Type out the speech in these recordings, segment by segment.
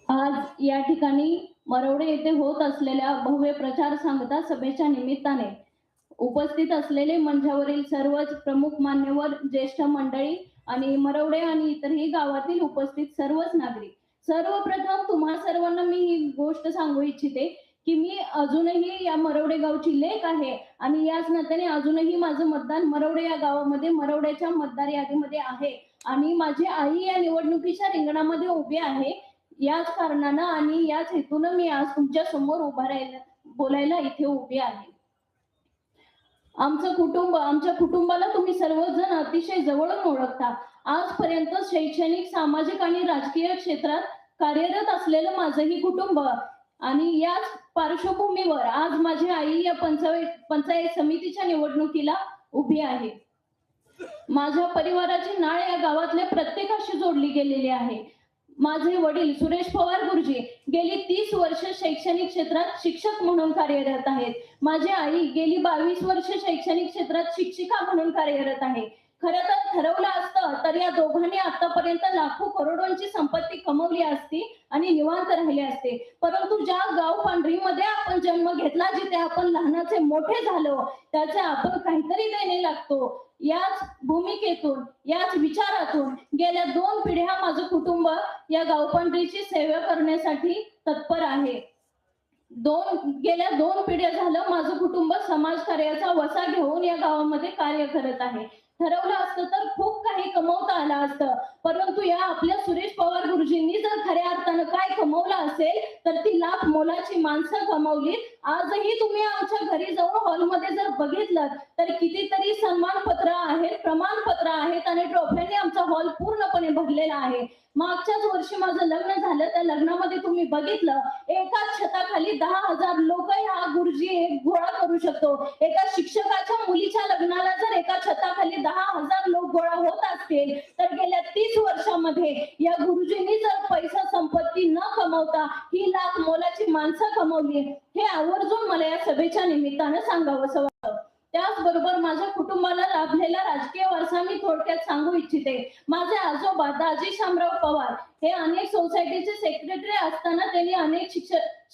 आज या ठिकाणी मरवडे येथे होत असलेल्या भव्य प्रचार सांगता सभेच्या निमित्ताने उपस्थित असलेले मंचावरील सर्वच प्रमुख मान्यवर, ज्येष्ठ मंडळी आणि मरवडे आणि इतरही गावातील उपस्थित सर्वच नागरिक, सर्वप्रथम तुम्हा सर्वांना मी ही गोष्ट सांगू इच्छिते की मी अजूनही या मरवडे गावची लेक आहे आणि याच नात्याने अजूनही माझं मतदान मरवडे या गावामध्ये मरवड्याच्या मतदार यादीमध्ये आहे आणि माझी आई या निवडणुकीच्या रिंगणामध्ये उभी आहे. याच कारणानं आणि याच हेतूनं मी आज तुमच्या समोर उभा राहिला बोलायला इथे उभी आहे. आमच्या कुटुंबाला तुम्ही सर्वजण अतिशय जवळून ओळखता. आजपर्यंत शैक्षणिक, सामाजिक आणि राजकीय क्षेत्रात कार्यरत असलेलं माझंही कुटुंब आणि याच पार्श्वभूमीवर आज माझी आई या पंचायत समितीच्या निवडणुकीला उभी आहे. माझ्या परिवाराची नाळ या गावातल्या प्रत्येकाशी जोडली गेलेली आहे. माझे वडील सुरेश पवार गुरुजी गेली 30 वर्ष शैक्षणिक क्षेत्रात शिक्षक म्हणून कार्यरत आहेत. माझी आई गेली 22 वर्ष शैक्षणिक क्षेत्रात शिक्षिका म्हणून कार्यरत आहे. खरं तर ठरवलं असतं तर या दोघांनी आतापर्यंत लाखो करोडोंची संपत्ती कमवली असती आणि निवांत राहिले असते. परंतु ज्या गाव पांढरीमध्ये आपण जन्म घेतला, जिथे आपण लहानाचे मोठे झालो, त्याचे आपण काहीतरी देणे लागतो. याच भूमिकेतून, याच विचारातून गेल्या 2 पिढ्या माझं कुटुंब या गावपांढरीची सेवा करण्यासाठी तत्पर आहे. गेल्या 2 पिढ्या झालं माझं कुटुंब समाजकार्याचा वसा घेऊन या गावामध्ये कार्य करत आहे. ठरवलं असतं तर खूप काही कमवता आलं असतं, परंतु या आपल्या सुरेश पवार गुरुजींनी जर खऱ्या अर्थानं काय कमवलं असेल तर ती लाख मोलाची माणसं कमवली. आजही तुम्ही आमच्या घरी जाऊन हॉलमध्ये जर बघितलं तर कितीतरी सन्मानपत्र आहेत, प्रमाणपत्र आहेत आणि ट्रॉफ्यांनी आमचा हॉल पूर्णपणे भरलेला आहे. मागच्याच वर्षी माझं लग्न झालं, त्या लग्नामध्ये तुम्ही बघितलं एकाच छताखाली 10,000 लोक ह्या गुरुजी गोळा करू शकतो. एका शिक्षकाच्या मुलीच्या लग्नाला जर एका छताखाली 10,000 लोक गोळा होत असतील तर गेल्या 30 वर्षामध्ये या गुरुजींनी जर पैसा संपत्ती न कमवता ही लाख मोलाची माणसं कमवली, हे आवर्जून मला या सभेच्या निमित्तानं सांगावंसं वाटतं. त्याचबरोबर माझ्या कुटुंबाला लाभलेला राजकीय वारसा मी थोडक्यात सांगू इच्छिते. माझे आजोबा दाजी शामराव पवार हे अनेक सोसायटीचे सेक्रेटरी असताना त्यांनी अनेक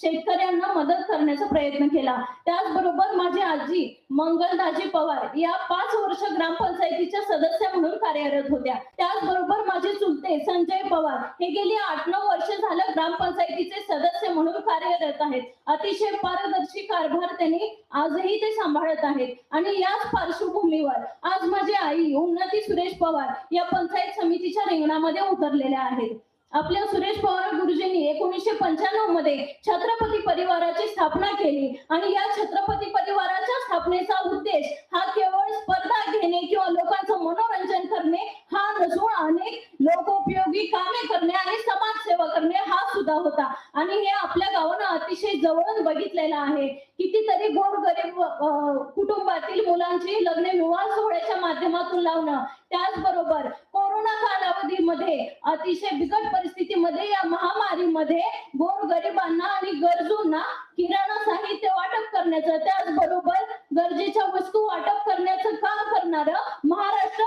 शेतकऱ्यांना मदत करण्याचा प्रयत्न केला. त्याचबरोबर माझी आजी मंगलदाजी पवार या 5 वर्ष ग्रामपंचायतीच्या सदस्य म्हणून कार्यरत होत्या. त्याचबरोबर माझे चुलते संजय पवार हे गेली 8-9 वर्ष झालं ग्रामपंचायतीचे सदस्य म्हणून कार्यरत आहेत. अतिशय पारदर्शी कारभार त्यांनी आजही ते सांभाळत आहेत आणि याच पार्श्वभूमीवर आज माझी आई उन्नती सुरेश पवार या पंचायत समितीच्या रिंगणामध्ये उतरलेल्या आहेत. आपल्या सुरेश पवार गुरुजींनी 1995 मध्ये छत्रपती परिवाराची स्थापना केली आणि या छत्रपती परिवाराच्या स्थापनेचा उद्देश हा केवळ स्पर्धा घेणे किंवा लोकांचं मनोरंजन करणे हा नसून अनेक लोकोपयोगी कामे करणे आणि समाजसेवा करणे हा सुद्धा होता. आणि हे आपल्या गावानं अतिशय जवळून बघितलेलं आहे. कितीतरी गोरगरीब कुटुंबातील मुलांची लग्न विवाह सोहळ्याच्या माध्यमातून लावणं, त्याचबरोबर कोरोना कालावधीमध्ये अतिशय बिकट परिस्थितीमध्ये या महामारीमध्ये गोरगरिबांना आणि गरजूंना किराणा साहित्य वाटप करण्याचं, त्याचबरोबर गरजेच्या वस्तू वाटप करण्याचं काम करणारं महाराष्ट्र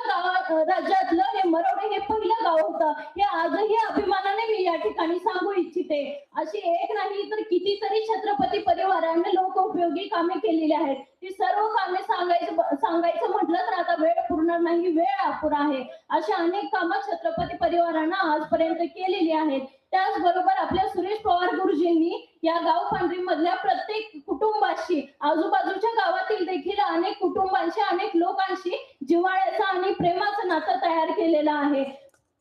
राज्यातलं हे मरवडे हे पहिलं गाव होतं. हे आजही अभिमानाने मी या ठिकाणी सांगू इच्छिते. अशी एक नाही तर कितीतरी छत्रपती परिवाराने लोकोपयोगी कामे केलेली आहेत. ती सर्व कामे सांगायचं म्हटलं तर आता वेळ पुरणार नाही, वेळ अपुरा आहे. अशा अनेक कामं छत्रपती परिवारानं आजपर्यंत केलेली आहेत. त्याचबरोबर आपल्या सुरेश पवार गुरुजींनी या गाव पांढरी मधल्या प्रत्येक कुटुंबाशी, आजूबाजूच्या गावातील देखील अनेक कुटुंबांशी, अनेक लोकांशी जिव्हाळ्याचं आणि प्रेमाचं नातं तयार केलेलं आहे.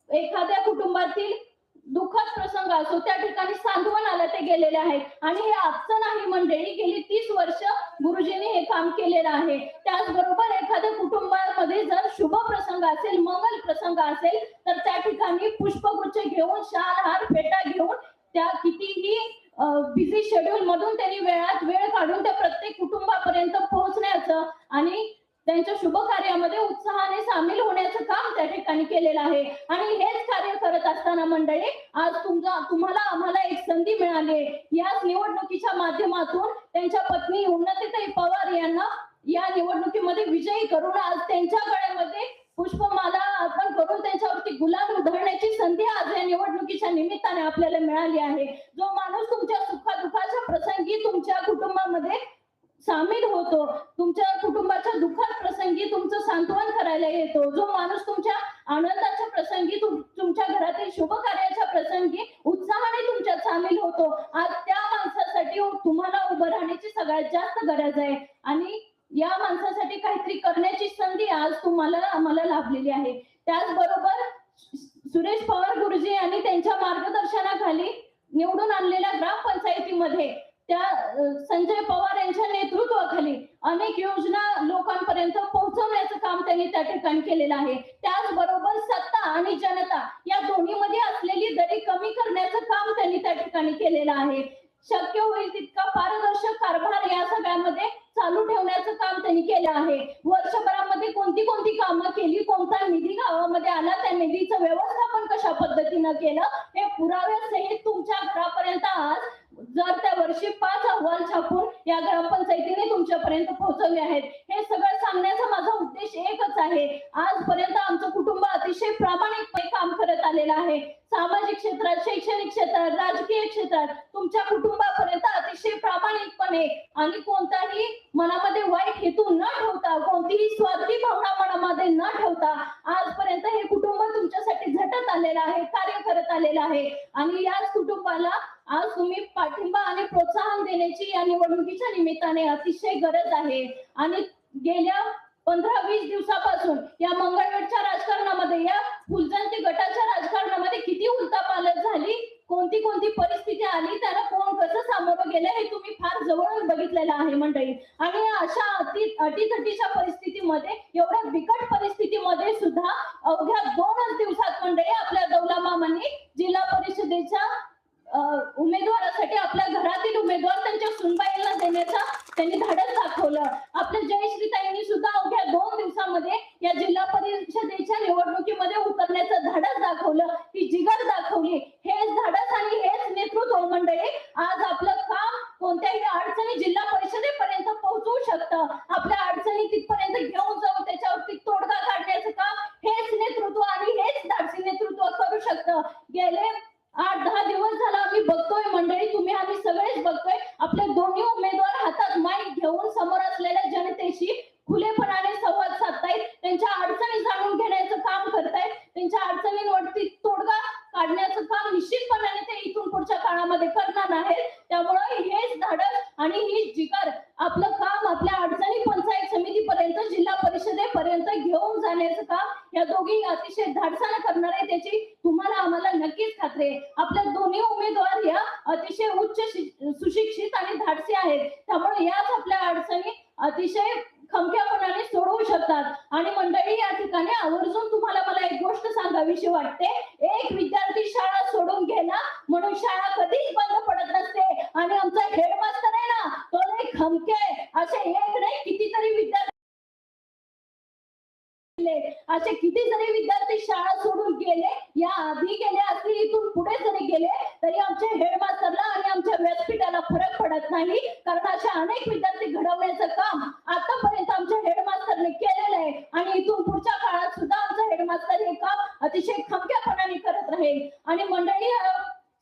एखाद्या कुटुंबातील दुःखद प्रसंग असो त्या ठिकाणी सांत्वनाला ते गेलेले आहेत आणि हे आजचं नाही मंडळी, गेली 30 वर्ष गुरुजींनी हे काम केलेलं आहे. त्याचबरोबर एखाद्या कुटुंबामध्ये जर शुभ प्रसंग असेल, मंगल प्रसंग असेल तर त्या ठिकाणी पुष्पगुच्छ घेऊन, शाल हार फेटा घेऊन, त्या कितीही बिझी शेड्यूल मधून त्यांनी वेळात वेळ काढून त्या प्रत्येक कुटुंबापर्यंत पोहोचण्याचं आणि त्यांच्या शुभ कार्यामध्ये उत्साहाने सामील होण्याचं काम त्या ठिकाणी केलेलं आहे. आणि हेच कार्य करत असताना मंडळी आज तुम्हाला आम्हाला एक संधी मिळाली. याच निवडणुकीच्या माध्यमातून त्यांच्या पत्नी उन्नतीताई पवार यांना या निवडणुकीमध्ये विजयी करून आज त्यांच्या गळ्यामध्ये पुष्पमाला अर्पण करून त्यांच्यावरती गुलाल उधळण्याची संधी आज या निवडणुकीत निवडणुकीच्या निमित्ताने आपल्याला मिळाली आहे, जो माणूस तुमच्या सुखादुःखाच्या प्रसंगी तुमच्या कुटुंबामध्ये सामील होतो, तुमच्या कुटुंबाच्या दुःखात प्रसंगी तुमचं सांत्वन करायला येतो, जो माणूस तुमच्या आनंदाच्या प्रसंगी तुमच्या घरातील शुभ कार्याच्या प्रसंगी उत्साहाने तुमच्यात सामील होतो, आज त्या माणसासाठी तुम्हाला उभं राहण्याची सगळ्यात जास्त गरज आहे आणि या माणसासाठी काहीतरी करण्याची संधी आज आम्हाला लाभलेली आहे. त्याचबरोबर सुरेश पवार गुरुजी आणि त्यांच्या मार्गदर्शनाखाली निवडून आणलेल्या ग्रामपंचायतीमध्ये त्या संजय पवार यांच्या नेतृत्वाखाली अनेक योजना लोकांपर्यंत पोहोचवण्याचं काम त्यांनी त्या ठिकाणी केलेलं आहे. त्याचबरोबर सत्ता आणि जनता या दोन्हीमध्ये असलेली दरी कमी करण्याचं काम त्यांनी त्या ठिकाणी केलेलं आहे. शक्य होईल तितका पारदर्शक कारभार या सगळ्यामध्ये चालू ठेवण्याचं काम त्यांनी केलं आहे. वर्षभरामध्ये कोणती कोणती कामं केली, कोणता निधी गावामध्ये आला, त्या निधीचं व्यवस्थापन कशा पद्धतीनं केलं, हे पुराव्यासहित तुमच्या घरापर्यंत आज जर त्या वर्षी 5 अहवाल छापून या ग्रामपंचायतीने तुमच्यापर्यंत पोहोचवले आहेत. हे सगळं सांगण्याचा माझा उद्देश एकच आहे. आजपर्यंत आमचं कुटुंब अतिशय प्रामाणिकपणे काम करत आलेलं आहे. सामाजिक क्षेत्रात, शैक्षणिक क्षेत्रात, राजकीय क्षेत्रात तुमच्या कुटुंबापर्यंत अतिशय प्रामाणिकपणे आणि कोणताही मनामध्ये वाईट हेतू न ठेवता, कोणतीही स्वार्थी भावना मनामध्ये न ठेवता आजपर्यंत हे कुटुंब तुमच्यासाठी झटत आलेलं आहे, कार्य करत आलेलं आहे आणि याच कुटुंबाला आज तुम्ही पाठिंबा आणि प्रोत्साहन देण्याची या निवडणुकीच्या निमित्ताने अतिशय गरज आहे. आणि गेल्या 15-20 दिवसापासून या मंगळवेढच्या राजकारणामध्ये, या फुलजंती गटाच्या राजकारणामध्ये किती उलथापालथ झाली, कोणती कोणती परिस्थिती आली, त्याला कोण कसं सामोरं गेलं हे तुम्ही फार जवळून बघितलेलं आहे मंडळी. आणि अशा अटीतटीच्या परिस्थितीमध्ये, एवढ्या बिकट परिस्थितीमध्ये सुद्धा अवघ्या 2च दिवसात मंडळी आपल्या दौला मामांनी जिल्हा परिषदेच्या उमेदवारासाठी आपल्या घरातील उमेदवार त्यांच्या सुनबाईला देण्याचा त्यांनी धाडस दाखवलं. आपल्या जयश्रीताईंनी सुद्धा अवघ्या 2 दिवसामध्ये या जिल्हा परिषदेच्या निवडणुकीमध्ये उतरण्याचं धाडस दाखवलं, ती जिगर दाखवली. हेच धाडस आणि हेच नेतृत्व मंडळी आज आपलं काम कोणत्याही अडचणी जिल्हा परिषदेपर्यंत पोहोचवू शकतं. आपल्या अडचणी तिथपर्यंत घेऊन जाऊन त्याच्यावरती तोडगा काढण्याचं काम हेच नेतृत्व आणि हेच धाडसी नेतृत्व करू शकतं. गेले 8-10 दिवस झाला आम्ही बघतोय मंडळी, तुम्ही आम्ही सगळेच बघतोय, आपले दोन्ही उमेदवार हातात माईक घेऊन समोर असलेल्या जनतेशी खुलेपणाने संवाद साधतायत, त्यांच्या अडचणी जाणून घेण्याचं काम करतायत, त्यांच्या अडचणींवरती तोडगा काढण्याचं काम निश्चितपणाने ते इथून पुढच्या काळामध्ये करणार आहेत. त्यामुळे हेच धाडस आणि ही जिगर आपलं काम आपल्या अडचणी पंचायत समितीपर्यंत, जिल्हा परिषदेपर्यंत घेऊन जाण्याचं काम या दोघी अतिशय धाडसानं करणार आहे, त्याची तुम्हाला आम्हाला नक्कीच खात्री आहे. आपल्या दोन्ही उमेदवार या अतिशय उच्च सुशिक्षित आणि धाडसी आहेत, त्यामुळे याच आपल्या अडचणी अतिशय खमक्यापणाने सोडवू शकतात. आणि मंडळी या ठिकाणी आवर्जून तुम्हाला मला एक गोष्ट सांगावीशी वाटते, एक विद्यार्थी शाळा सोडून गेला म्हणून शाळा कधीच बंद पडत नसते. आणि आमचा हेडमास्टर आहे ना, तो लई खमके, असे एक नाही कितीतरी विद्यार्थी, असे कितीतरी विद्यार्थी शाळा सोडून गेले, या आधी गेले असतील, इथून पुढे जरी गेले तरी आमच्या हेडमास्टरला आणि आमच्या व्यासपीठाला फरक पडत नाही. कारण अशा अनेक विद्यार्थी घडवण्याचं काम आतापर्यंत आमच्या हेडमास्टरने केलेलं आहे आणि इथून पुढच्या काळात सुद्धा आमचा हेडमास्टर हे काम अतिशय खमक्यापणाने करत राहील. आणि मंडळी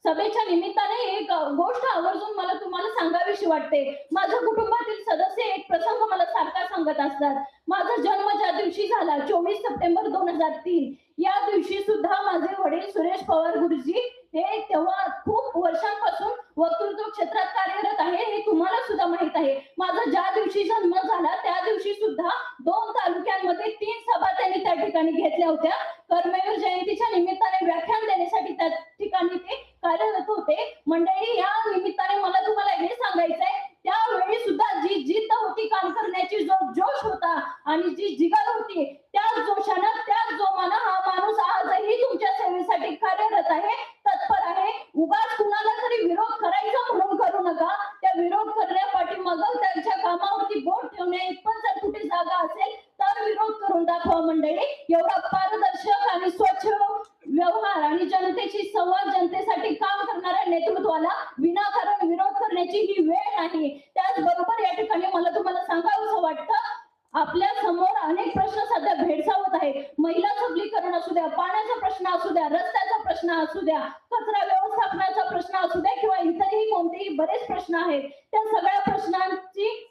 सभेच्या निमित्ताने एक गोष्ट आवर्जून मला तुम्हाला सांगावीशी वाटते. माझ्या कुटुंबातील सदस्य एक प्रसंग मला सारखा सांगत असतात. माझा जन्म ज्या दिवशी झाला 24 सप्टेंबर 2003, या दिवशी सुद्धा माझे वडील सुरेश पवार गुरुजी हे तेव्हा खूप वर्षांपासून वक्तृत्व क्षेत्रात कार्यरत आहे, हे तुम्हाला सुद्धा माहित आहे. माझा ज्या दिवशी जन्म झाला त्या दिवशी सुद्धा 2 तालुक्यांमध्ये 3 सभा त्यांनी त्या ठिकाणी घेतल्या होत्या. कर्मवीर जयंतीच्या निमित्ताने व्याख्यान देण्यासाठी त्या ठिकाणी ते कार्यरत होते. मंडळी या निमित्ताने मला तुम्हाला हे सांगायचंय, त्यावेळी सुद्धा जी जिद्द होती काम करण्याची, जो जोश होता आणि जी जिगर होती, त्याच जोशानं त्याच जोमानं हा माणूस आजही तुमच्या सेवेसाठी कार्यरत आहे, तत्पर आहे. उगाच कुणाला तरी विरोध करायचा म्हणून करू नका. त्या विरोध करण्यापाठी मग त्यांच्या कामावरती बोट ठेवण्या इतपत जर कुठे जागा असेल तर विरोध करून दाखवा मंडळी. एवढा पारदर्शक आणि स्वच्छ व्यवहार आणि जनतेची संवाद, जनतेसाठी काम करणाऱ्या नेतृत्वाला विनाकारण विरोध करण्याची ही वेळ नाही. त्याचबरोबर या ठिकाणी मला तुम्हाला सांगावंसं वाटतं, आपल्या समोर अनेक प्रश्न सध्या भेडसावत आहे. महिला सबलीकरण असू द्या, पाण्याचा प्रश्न असू द्या, रस्त्याचा प्रश्न असू द्या, कचरा व्यवस्थापनाचा प्रश्न असू द्या किंवा इतरही कोणतेही बरेच प्रश्न आहेत, त्या सगळ्या प्रश्नांची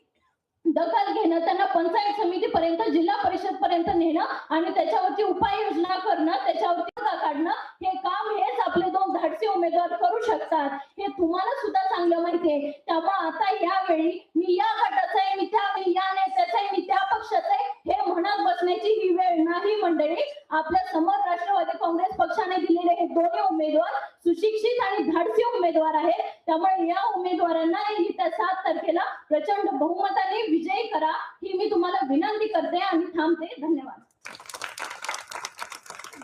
दखल घेणं, त्यांना पंचायत समितीपर्यंत, जिल्हा परिषद पर्यंत नेणं आणि त्याच्यावरती उपाययोजना करणं, त्याच्यावरती तोडगा काढणं, हे काम हेच आपले दोन धाडसी उमेदवार करू शकतात. हे तुम्हाला सुद्धा चांगलं माहितीये. त्यामुळे आता यावेळी मी या गटाचा आहे, मी त्या या नेत्याचा आहे, मी त्या पक्षाचा आहे, हे म्हणत बसण्याची ही वेळ नाही मंडळी. आपल्या समोर राष्ट्रवादी काँग्रेस पक्षाने दिलेले हे दोन्ही उमेदवार सुशिक्षित आणि धाडसी उमेदवार आहेत. त्यामुळे या उमेदवारांना येत्या 7 तारखेला प्रचंड बहुमताने विजयी करा, ही मी तुम्हाला विनंती करते आणि थांबते. धन्यवाद.